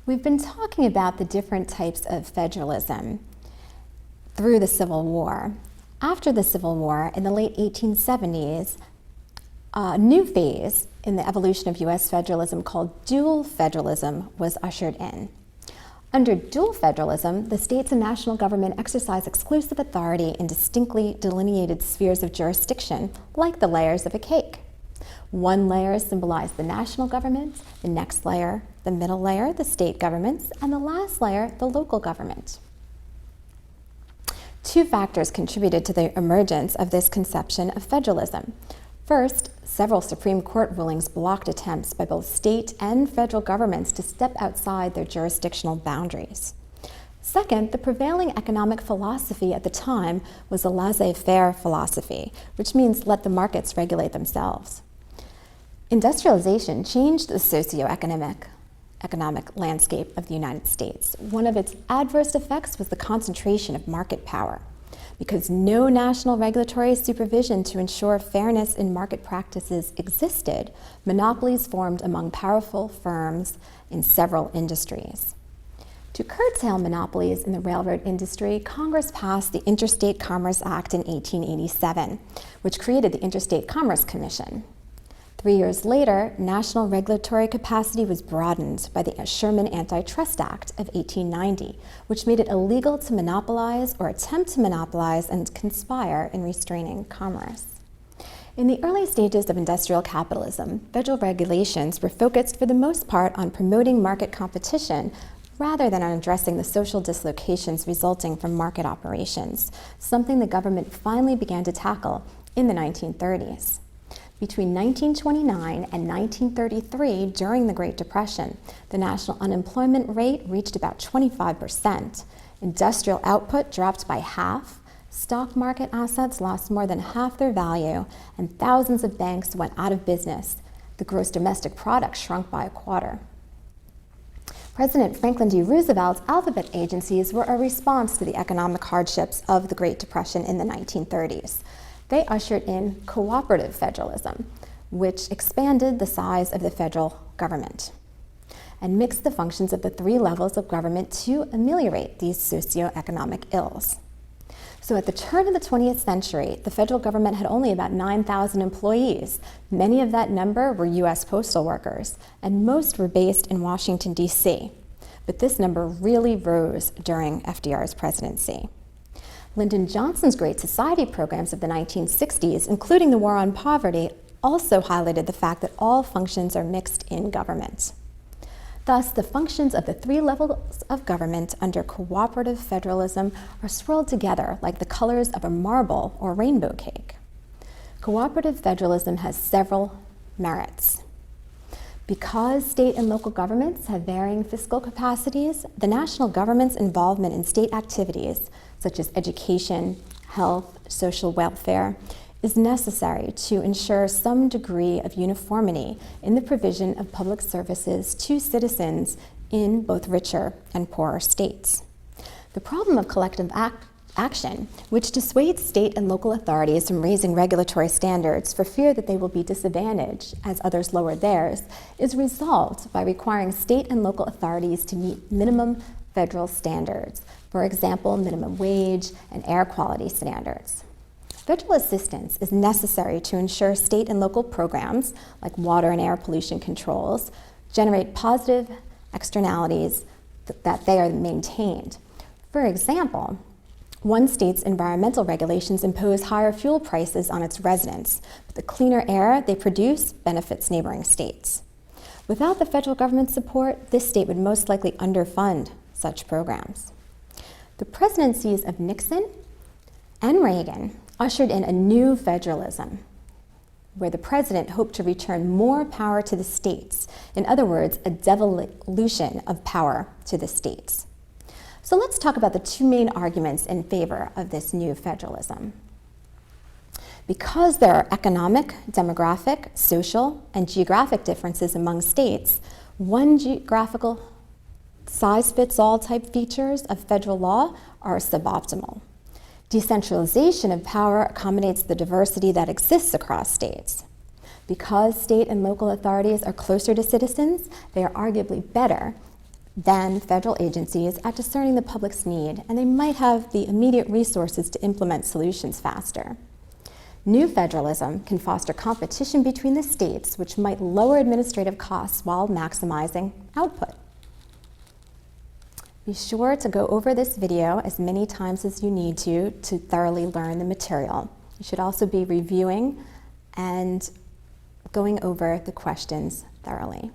We've been talking about the different types of federalism through the Civil War. After the Civil War, in the late 1870s, a new phase in the evolution of U.S. federalism called dual federalism was ushered in. Under dual federalism, the states and national government exercise exclusive authority in distinctly delineated spheres of jurisdiction, like the layers of a cake. One layer symbolized the national government, the next layer, the middle layer, the state governments, and the last layer, the local government. Two factors contributed to the emergence of this conception of federalism. First, several Supreme Court rulings blocked attempts by both state and federal governments to step outside their jurisdictional boundaries. Second, the prevailing economic philosophy at the time was a laissez-faire philosophy, which means let the markets regulate themselves. Industrialization changed the socio-economic landscape of the United States. One of its adverse effects was the concentration of market power. Because no national regulatory supervision to ensure fairness in market practices existed, monopolies formed among powerful firms in several industries. To curtail monopolies in the railroad industry, Congress passed the Interstate Commerce Act in 1887, which created the Interstate Commerce Commission. 3 years later, national regulatory capacity was broadened by the Sherman Antitrust Act of 1890, which made it illegal to monopolize or attempt to monopolize and conspire in restraining commerce. In the early stages of industrial capitalism, federal regulations were focused for the most part on promoting market competition rather than on addressing the social dislocations resulting from market operations, something the government finally began to tackle in the 1930s. Between 1929 and 1933, during the Great Depression, the national unemployment rate reached about 25%. Industrial output dropped by half, stock market assets lost more than half their value, and thousands of banks went out of business. The gross domestic product shrunk by a quarter. President Franklin D. Roosevelt's alphabet agencies were a response to the economic hardships of the Great Depression in the 1930s. They ushered in cooperative federalism, which expanded the size of the federal government and mixed the functions of the three levels of government to ameliorate these socioeconomic ills. So at the turn of the 20th century, the federal government had only about 9,000 employees. Many of that number were U.S. postal workers, and most were based in Washington, D.C. But this number really rose during FDR's presidency. Lyndon Johnson's Great Society programs of the 1960s, including the War on Poverty, also highlighted the fact that all functions are mixed in government. Thus, the functions of the three levels of government under cooperative federalism are swirled together like the colors of a marble or rainbow cake. Cooperative federalism has several merits. Because state and local governments have varying fiscal capacities, the national government's involvement in state activities, such as education, health, social welfare, is necessary to ensure some degree of uniformity in the provision of public services to citizens in both richer and poorer states. The problem of collective action, which dissuades state and local authorities from raising regulatory standards for fear that they will be disadvantaged as others lower theirs, is resolved by requiring state and local authorities to meet minimum federal standards, for example, minimum wage and air quality standards. Federal assistance is necessary to ensure state and local programs, like water and air pollution controls, generate positive externalities that they are maintained. For example, one state's environmental regulations impose higher fuel prices on its residents, but the cleaner air they produce benefits neighboring states. Without the federal government's support, this state would most likely underfund such programs. The presidencies of Nixon and Reagan ushered in a new federalism, where the president hoped to return more power to the states. In other words, a devolution of power to the states. So let's talk about the two main arguments in favor of this new federalism. Because there are economic, demographic, social, and geographic differences among states, one geographical size-fits-all type features of federal law are suboptimal. Decentralization of power accommodates the diversity that exists across states. Because state and local authorities are closer to citizens, they are arguably better than federal agencies at discerning the public's need, and they might have the immediate resources to implement solutions faster. New federalism can foster competition between the states, which might lower administrative costs while maximizing output. Be sure to go over this video as many times as you need to thoroughly learn the material. You should also be reviewing and going over the questions thoroughly.